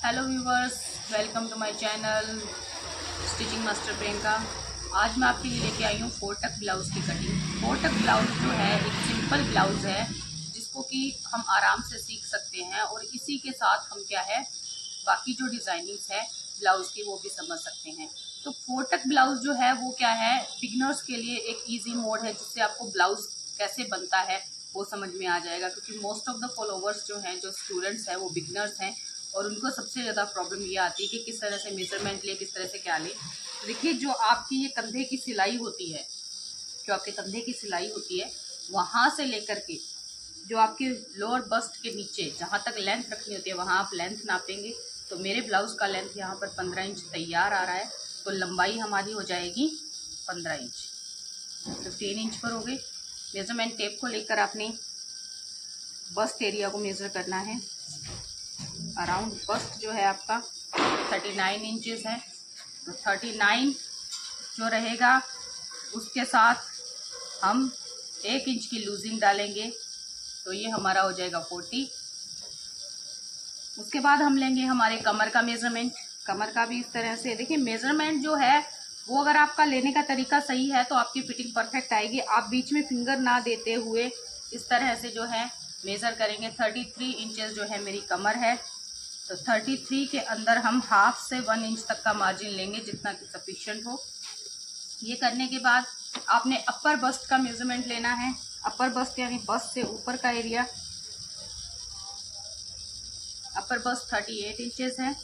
Hello viewers, welcome to my channel stitching master Priyanka. आज मैं आपके लिए लेके आई हूँ 4 टक ब्लाउज़ की कटिंग। 4 टक ब्लाउज़ जो है एक सिंपल ब्लाउज़ है जिसको कि हम आराम से सीख सकते हैं और इसी के साथ हम क्या है बाकी जो डिज़ाइनिंग्स है ब्लाउज़ की वो भी समझ सकते हैं। तो 4 टक ब्लाउज़ जो है वो क्या है, बिगिनर्स के लिए एक ईजी मोड है जिससे आपको ब्लाउज़ कैसे बनता है वो समझ में आ जाएगा, क्योंकि मोस्ट ऑफ द फॉलोवर्स जो हैं, जो स्टूडेंट्स हैं, वो बिगिनर्स हैं और उनको सबसे ज़्यादा प्रॉब्लम ये आती है कि किस तरह से मेजरमेंट ले, किस तरह से क्या ले। तो देखिए, जो आपकी ये कंधे की सिलाई होती है, जो आपके कंधे की सिलाई होती है, वहाँ से लेकर के जो आपके लोअर बस्ट के नीचे जहाँ तक लेंथ रखनी होती है वहाँ आप लेंथ नापेंगे। तो मेरे ब्लाउज़ का लेंथ यहाँ पर 15 इंच तैयार आ रहा है, तो लंबाई हमारी हो जाएगी 15 इंच। 15 इंच पर हो गई। मेजरमेंट टेप को लेकर आपने बस्ट एरिया को मेज़र करना है। अराउंड बस्ट जो है आपका 39 इंचेस है, तो 39 जो रहेगा उसके साथ हम 1 इंच की लूजिंग डालेंगे, तो ये हमारा हो जाएगा 40। उसके बाद हम लेंगे हमारे कमर का मेज़रमेंट। कमर का भी इस तरह से देखिए, मेज़रमेंट जो है वो अगर आपका लेने का तरीका सही है तो आपकी फिटिंग परफेक्ट आएगी। आप बीच में फिंगर ना देते हुए इस तरह से जो है मेज़र करेंगे। 33 इंचेस जो है मेरी कमर है, तो 33 के अंदर हम हाफ से 1 इंच तक का मार्जिन लेंगे, जितना कि सफिशिएंट हो। ये करने के बाद आपने अपर बस्ट का मेजरमेंट लेना है। अपर बस्ट यानी बस्ट से ऊपर का एरिया। अपर बस्ट 38 इंचेस है।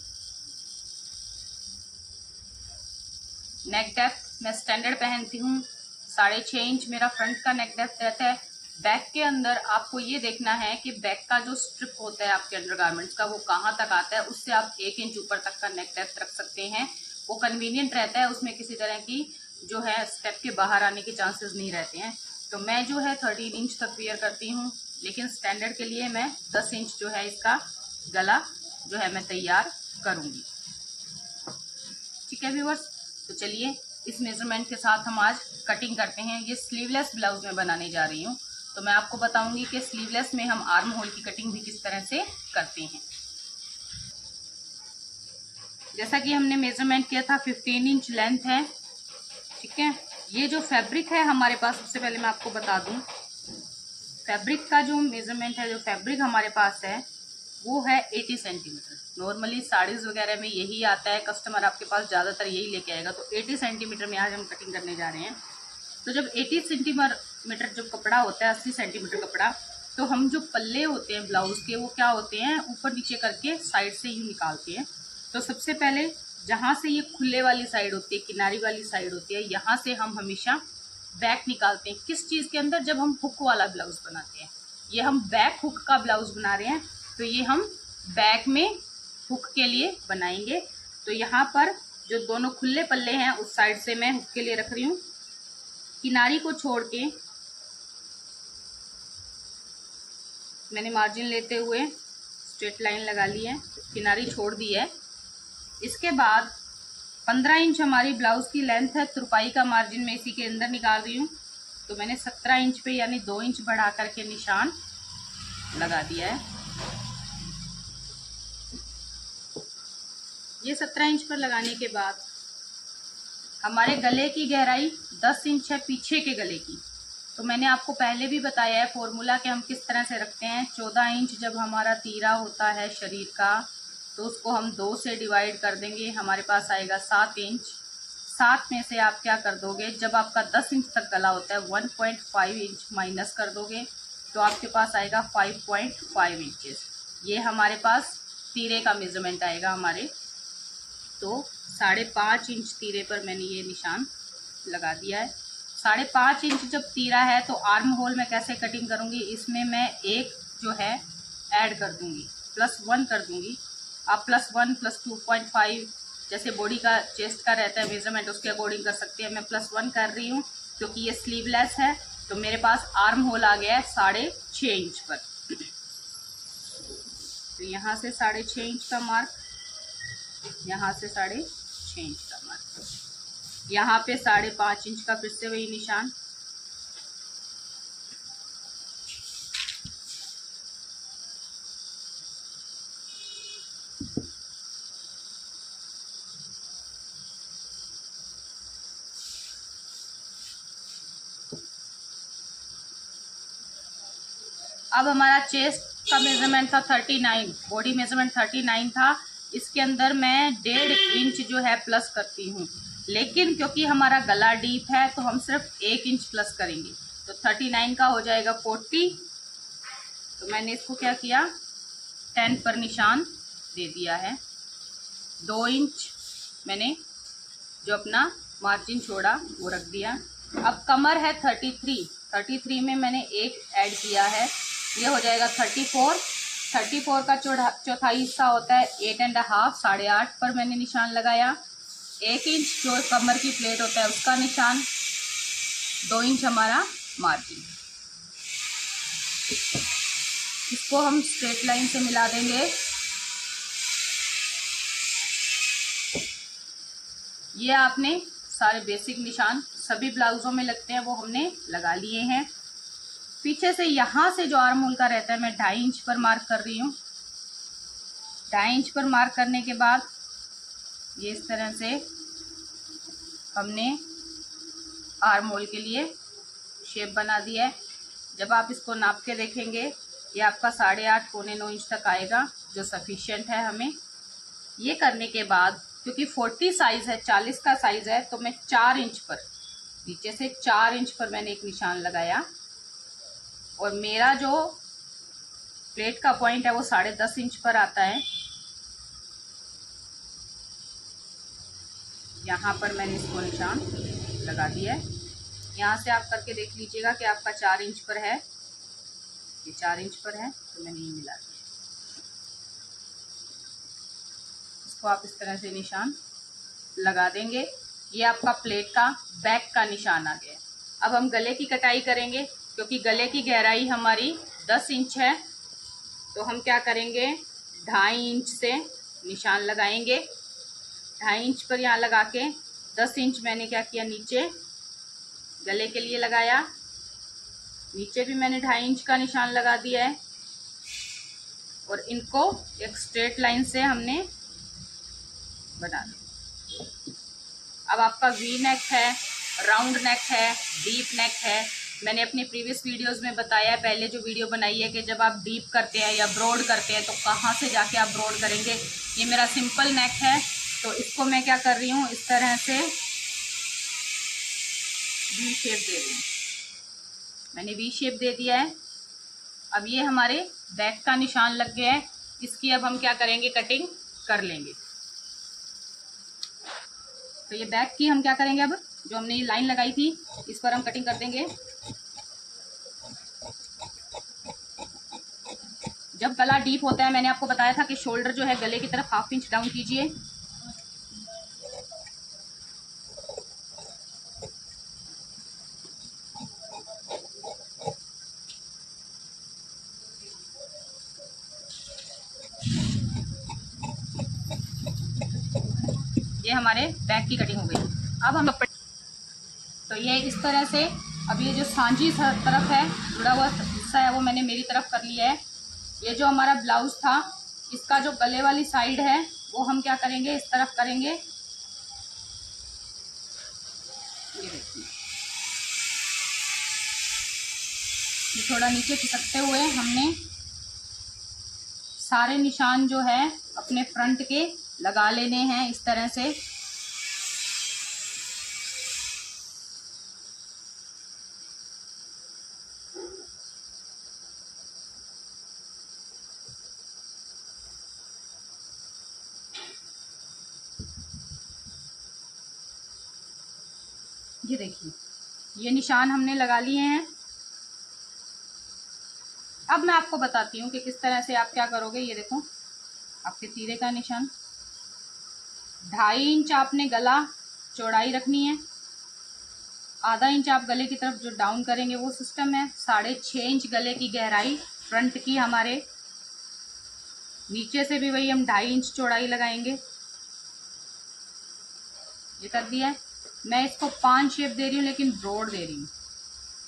नेक डेप्थ मैं स्टैंडर्ड पहनती हूँ 6.5 इंच मेरा फ्रंट का नेक डेप्थ रहता है। बैक के अंदर आपको ये देखना है कि बैक का जो स्ट्रिप होता है आपके अंडरगारमेंट्स का वो कहाँ तक आता है, उससे आप 1 इंच ऊपर तक का नेक डेप्थ रख सकते हैं। वो कन्वीनियंट रहता है, उसमें किसी तरह की जो है स्टेप के बाहर आने के चांसेस नहीं रहते हैं। तो मैं जो है 13 इंच तक वेयर करती हूँ, लेकिन स्टैंडर्ड के लिए मैं 10 इंच जो है इसका गला जो है मैं तैयार करूँगी। ठीक है व्यूअर्स, तो चलिए इस मेजरमेंट के साथ हम आज कटिंग करते हैं। ये स्लीवलेस ब्लाउज में बनाने जा रही हूँ, तो मैं आपको बताऊंगी कि स्लीवलेस में हम आर्म होल की कटिंग भी किस तरह से करते हैं। जैसा कि हमने मेजरमेंट किया था 15 इंच लेंथ है। ठीक है, ये जो फैब्रिक है हमारे पास, सबसे पहले मैं आपको बता दूं फैब्रिक का जो मेजरमेंट है, जो फैब्रिक हमारे पास है वो है 80 सेंटीमीटर। नॉर्मली साड़ीज वगैरह में यही आता है, कस्टमर आपके पास ज़्यादातर यही लेके आएगा। तो 80 सेंटीमीटर में आज हम कटिंग करने जा रहे हैं। तो जब 80 सेंटीमीटर जो कपड़ा होता है, 80 सेंटीमीटर कपड़ा, तो हम जो पल्ले होते हैं ब्लाउज के वो क्या होते हैं, ऊपर नीचे करके साइड से यूँ निकालते हैं। तो सबसे पहले जहाँ से ये खुले वाली साइड होती है, किनारी वाली साइड होती है, यहाँ से हम हमेशा बैक निकालते हैं। किस चीज़ के अंदर? जब हम हुक वाला ब्लाउज बनाते हैं। ये हम बैक हुक का ब्लाउज बना रहे हैं, तो ये हम बैक में हुक के लिए बनाएंगे। तो यहाँ पर जो दोनों खुले पल्ले हैं उस साइड से मैं हुक के लिए रख रही हूँ। किनारी को छोड़ के मैंने मार्जिन लेते हुए स्ट्रेट लाइन लगा ली है, किनारी छोड़ दी है। इसके बाद 15 इंच हमारी ब्लाउज की लेंथ है, तुरपाई का मार्जिन मैं इसी के अंदर निकाल रही हूँ। तो मैंने 17 इंच पे यानी 2 इंच बढ़ा करके निशान लगा दिया है। ये 17 इंच पर लगाने के बाद हमारे गले की गहराई 10 इंच है पीछे के गले की। तो मैंने आपको पहले भी बताया है फॉर्मूला कि हम किस तरह से रखते हैं। 14 इंच जब हमारा तीरा होता है शरीर का, तो उसको हम 2 से डिवाइड कर देंगे, हमारे पास आएगा 7 इंच। 7 में से आप क्या कर दोगे, जब आपका 10 इंच तक गला होता है 1.5 इंच माइनस कर दोगे, तो आपके पास आएगा 5.5 इंचेस। ये हमारे पास तीरे का मेजरमेंट आएगा हमारे। तो 5.5 इंच तीरे पर मैंने ये निशान लगा दिया है। 5.5 इंच जब तीरा है तो आर्म होल में कैसे कटिंग करूँगी, इसमें मैं एक जो है ऐड कर दूँगी, +1 कर दूँगी। आप +1 +2.5 जैसे बॉडी का चेस्ट का रहता है मेजरमेंट, उसके अकॉर्डिंग कर सकते हैं। मैं +1 कर रही हूँ क्योंकि ये स्लीवलेस है। तो मेरे पास आर्म होल आ गया है 6.5 इंच पर। तो यहाँ से 6.5 इंच का मार्क, यहाँ से 6.5 इंच का मार्क, यहाँ पे 5.5 इंच का फिर से वही निशान। अब हमारा चेस्ट का मेज़रमेंट था 39, बॉडी मेज़रमेंट 39 था। इसके अंदर मैं 1.5 इंच जो है प्लस करती हूँ, लेकिन क्योंकि हमारा गला डीप है तो हम सिर्फ 1 इंच प्लस करेंगे, तो 39 का हो जाएगा 40। तो मैंने इसको क्या किया, 10 पर निशान दे दिया है। 2 इंच मैंने जो अपना मार्जिन छोड़ा वो रख दिया। अब कमर है 33 में मैंने 1 ऐड किया है, ये हो जाएगा 34 का चौथाई हिस्सा होता है 8.5, 8.5 पर मैंने निशान लगाया। 1 इंच जो कमर की प्लेट होता है उसका निशान, 2 इंच हमारा मार्जिन। इसको हम स्ट्रेट लाइन से मिला देंगे। ये आपने सारे बेसिक निशान सभी ब्लाउजों में लगते हैं वो हमने लगा लिए हैं। पीछे से यहाँ से जो आर्म होल का रहता है मैं 2.5 इंच पर मार्क कर रही हूँ। 2.5 इंच पर मार्क करने के बाद ये इस तरह से हमने आर्म होल के लिए शेप बना दिया है। जब आप इसको नाप के देखेंगे ये आपका 8.5 पौने 9 इंच तक आएगा, जो सफिशिएंट है हमें। ये करने के बाद क्योंकि 40 साइज है, 40 का साइज है, तो मैं 4 इंच पर, नीचे से 4 इंच पर मैंने एक निशान लगाया और मेरा जो प्लेट का पॉइंट है वो 10.5 इंच पर आता है। यहाँ पर मैंने इसको निशान लगा दिया है। यहाँ से आप करके देख लीजिएगा कि आपका 4 इंच पर है, ये 4 इंच पर है, तो मैंने ये मिला दिया। इसको आप इस तरह से निशान लगा देंगे। ये आपका प्लेट का बैक का निशान आ गया। अब हम गले की कटाई करेंगे, क्योंकि गले की गहराई हमारी 10 इंच है, तो हम क्या करेंगे, 2.5 इंच से निशान लगाएंगे। 2.5 इंच पर यहाँ लगा के 10 इंच मैंने क्या किया, नीचे गले के लिए लगाया। नीचे भी मैंने 2.5 इंच का निशान लगा दिया है और इनको एक स्ट्रेट लाइन से हमने बना दिया। अब आपका वी नेक है, राउंड नेक है, डीप नेक है। मैंने अपनी प्रीवियस वीडियोस में बताया है, पहले जो वीडियो बनाई है, कि जब आप डीप करते हैं या ब्रॉड करते हैं तो कहाँ से जाके आप ब्रॉड करेंगे। ये मेरा सिंपल नेक है, तो इसको मैं क्या कर रही हूँ, इस तरह से वी शेप दे रही हूँ। मैंने वी शेप दे दिया है। अब ये हमारे बैक का निशान लग गया है। इसकी अब हम क्या करेंगे, कटिंग कर लेंगे। तो ये बैक की हम क्या करेंगे, अब जो हमने ये लाइन लगाई थी इस पर हम कटिंग कर देंगे। जब गला डीप होता है, मैंने आपको बताया था कि शोल्डर जो है गले की तरफ 1/2 इंच डाउन कीजिए। ये हमारे बैक की कटिंग हो गई। अब हम तो ये इस तरह से, अब ये जो सांझी तरफ है, जुड़ा हुआ हिस्सा है, वो मैंने मेरी तरफ कर लिया है। ये जो हमारा ब्लाउज था, इसका जो गले वाली साइड है वो हम क्या करेंगे, इस तरफ करेंगे। ये देखिए, ये थोड़ा नीचे खिसकते हुए हमने सारे निशान जो है अपने फ्रंट के लगा लेने हैं इस तरह से। ये देखिए, ये निशान हमने लगा लिए हैं। अब मैं आपको बताती हूँ कि किस तरह से आप क्या करोगे। ये देखो, आपके तीरे का निशान, 2.5 इंच आपने गला चौड़ाई रखनी है, 0.5 इंच आप गले की तरफ जो डाउन करेंगे वो सिस्टम है। 6.5 इंच गले की गहराई फ्रंट की हमारे, नीचे से भी वही हम 2.5 इंच चौड़ाई लगाएंगे। ये कर दिया है। मैं इसको 5 शेप दे रही हूँ, लेकिन ब्रॉड दे रही हूँ।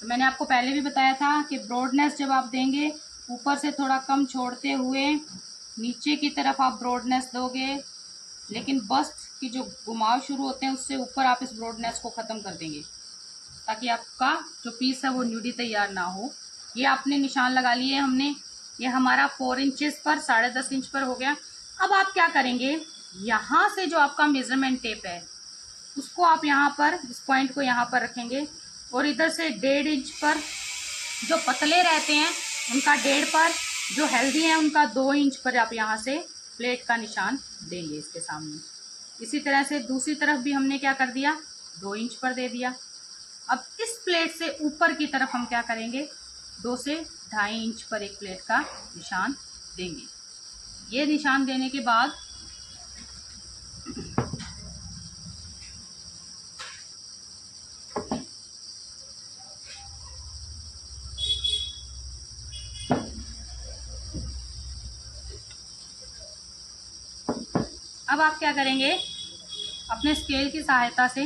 तो मैंने आपको पहले भी बताया था कि ब्रॉडनेस जब आप देंगे, ऊपर से थोड़ा कम छोड़ते हुए नीचे की तरफ आप ब्रॉडनेस दोगे, लेकिन बस्ट की जो घुमाव शुरू होते हैं उससे ऊपर आप इस ब्रॉडनेस को ख़त्म कर देंगे, ताकि आपका जो पीस है वो न्यूडी तैयार ना हो। ये आपने निशान लगा लिए हमने, ये हमारा 4 इंचेस पर 10.5 इंच पर हो गया। अब आप क्या करेंगे, यहाँ से जो आपका मेजरमेंट टेप है उसको आप यहाँ पर इस पॉइंट को यहाँ पर रखेंगे और इधर से 1.5 इंच पर, जो पतले रहते हैं उनका 1.5 पर, जो हेल्दी हैं उनका 2 इंच पर आप यहाँ से प्लेट का निशान देंगे इसके सामने। इसी तरह से दूसरी तरफ भी हमने क्या कर दिया, 2 इंच पर दे दिया। अब इस प्लेट से ऊपर की तरफ हम क्या करेंगे, 2 से 2.5 इंच पर एक प्लेट का निशान देंगे। ये निशान देने के बाद अब आप क्या करेंगे, अपने स्केल की सहायता से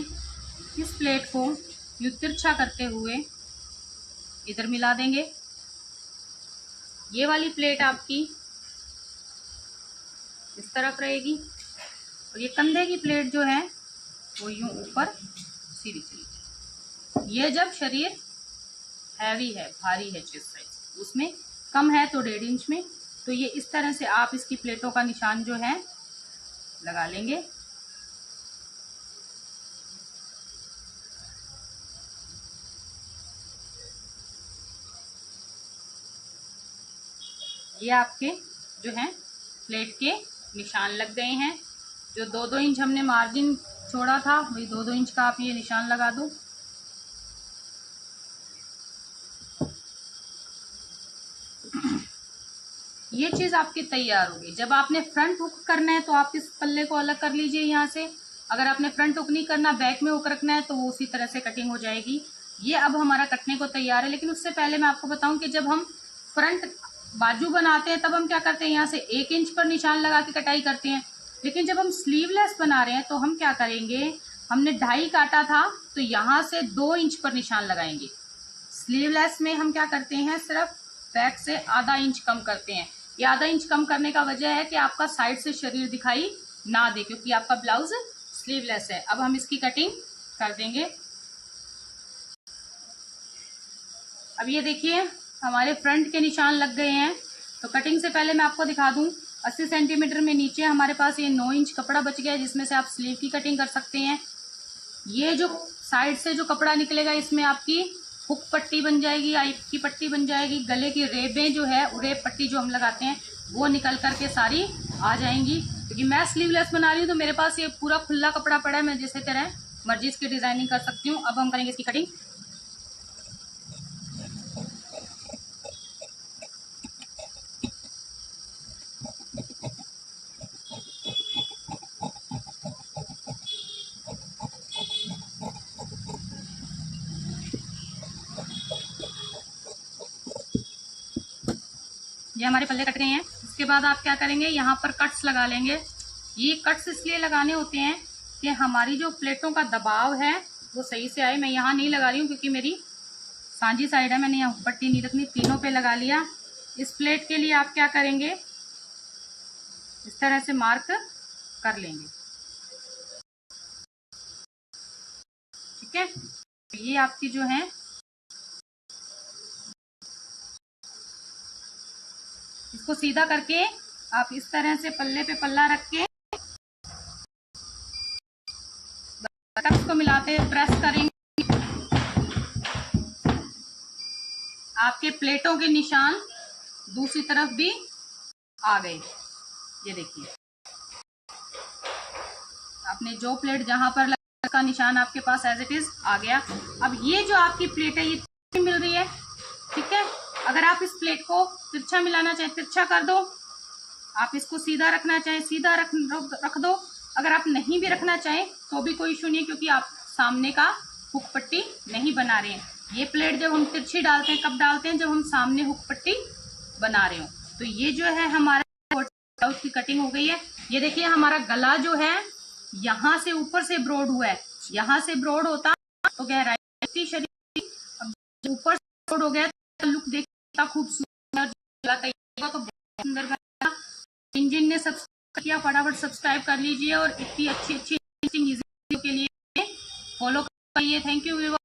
इस प्लेट को यूं तिरछा करते हुए इधर मिला देंगे। ये वाली प्लेट आपकी इस तरफ रहेगी और ये कंधे की प्लेट जो है वो यूं ऊपर सीधी चलेगी। ये जब शरीर हैवी है, भारी है, चेस्ट साइज उसमें कम है तो 1.5 इंच में, तो ये इस तरह से आप इसकी प्लेटों का निशान जो है लगा लेंगे। ये आपके जो है प्लेट के निशान लग गए हैं। जो 2-2 इंच हमने मार्जिन छोड़ा था वही 2-2 इंच का आप ये निशान लगा दो। ये चीज आपकी तैयार होगी। जब आपने फ्रंट हुक करना है तो आप इस पल्ले को अलग कर लीजिए यहाँ से। अगर आपने फ्रंट हुक नहीं करना, बैक में हुक रखना है, तो वो उसी तरह से कटिंग हो जाएगी। ये अब हमारा कटने को तैयार है। लेकिन उससे पहले मैं आपको बताऊं कि जब हम फ्रंट बाजू बनाते हैं तब हम क्या करते हैं, यहाँ से 1 इंच पर निशान लगा के कटाई करते हैं। लेकिन जब हम स्लीवलेस बना रहे हैं तो हम क्या करेंगे, हमने 2.5 काटा था तो यहाँ से 2 इंच पर निशान लगाएंगे। स्लीवलेस में हम क्या करते हैं, सिर्फ बैक से आधा इंच कम करते हैं। ये आधा इंच कम करने का वजह है कि आपका साइड से शरीर दिखाई ना दे, क्योंकि आपका ब्लाउज स्लीवलेस है। अब हम इसकी कटिंग कर देंगे। अब ये देखिए हमारे फ्रंट के निशान लग गए हैं। तो कटिंग से पहले मैं आपको दिखा दूं, 80 सेंटीमीटर में नीचे हमारे पास ये 9 इंच कपड़ा बच गया है, जिसमें से आप स्लीव की कटिंग कर सकते हैं। ये जो साइड से जो कपड़ा निकलेगा इसमें आपकी हुक पट्टी बन जाएगी, आइप की पट्टी बन जाएगी। गले की रेबें जो है, रेब पट्टी जो हम लगाते हैं वो निकल करके सारी आ जाएंगी। क्योंकि मैं स्लीवलेस बना रही हूँ तो मेरे पास ये पूरा खुला कपड़ा पड़ा है, मैं जैसे तरह मर्जी इसकी डिजाइनिंग कर सकती हूँ। अब हम करेंगे इसकी कटिंग। ये हमारे पल्ले कट गए हैं। इसके बाद आप क्या करेंगे, यहाँ पर कट्स लगा लेंगे। ये कट्स इसलिए लगाने होते हैं कि हमारी जो प्लेटों का दबाव है वो सही से आए। मैं यहाँ नहीं लगा रही हूँ क्योंकि मेरी सांझी साइड है, मैंने यहाँ पट्टी नहीं रखनी, तीनों पे लगा लिया। इस प्लेट के लिए आप क्या करेंगे, इस तरह से मार्क कर लेंगे। ठीक है, ये आपकी जो है इसको सीधा करके आप इस तरह से पल्ले पे पल्ला रख के इसको मिलाते प्रेस करेंगे। आपके प्लेटों के निशान दूसरी तरफ भी आ गए। ये देखिए आपने जो प्लेट जहां पर लगा का निशान आपके पास एज इट इज आ गया। अब ये जो आपकी प्लेट है ये मिल रही है। ठीक है, अगर आप इस प्लेट को तिरछा मिलाना चाहें तिरछा कर दो, आप इसको सीधा रखना चाहें सीधा रख दो। अगर आप नहीं भी रखना चाहें तो भी कोई इशू नहीं है, क्योंकि आप सामने का हुक पट्टी नहीं बना रहे हैं। ये प्लेट जब हम तिरछी डालते हैं कब डालते हैं, जब हम सामने हुक पट्टी बना रहे हो। तो ये जो है हमारा ब्लाउज की कटिंग हो गई है। ये देखिए हमारा गला जो है यहाँ से ऊपर से ब्रॉड हुआ है, यहाँ से ब्रॉड होता तो गहराई शरीर, अब ऊपर से ब्रॉड हो गया तो लुक देखता खूबसूरत तो सुंदर। इंजन ने सब्सक्राइब किया, फटाफट सब्सक्राइब कर लीजिए और इतनी अच्छी के लिए फॉलो करिए। Thank you.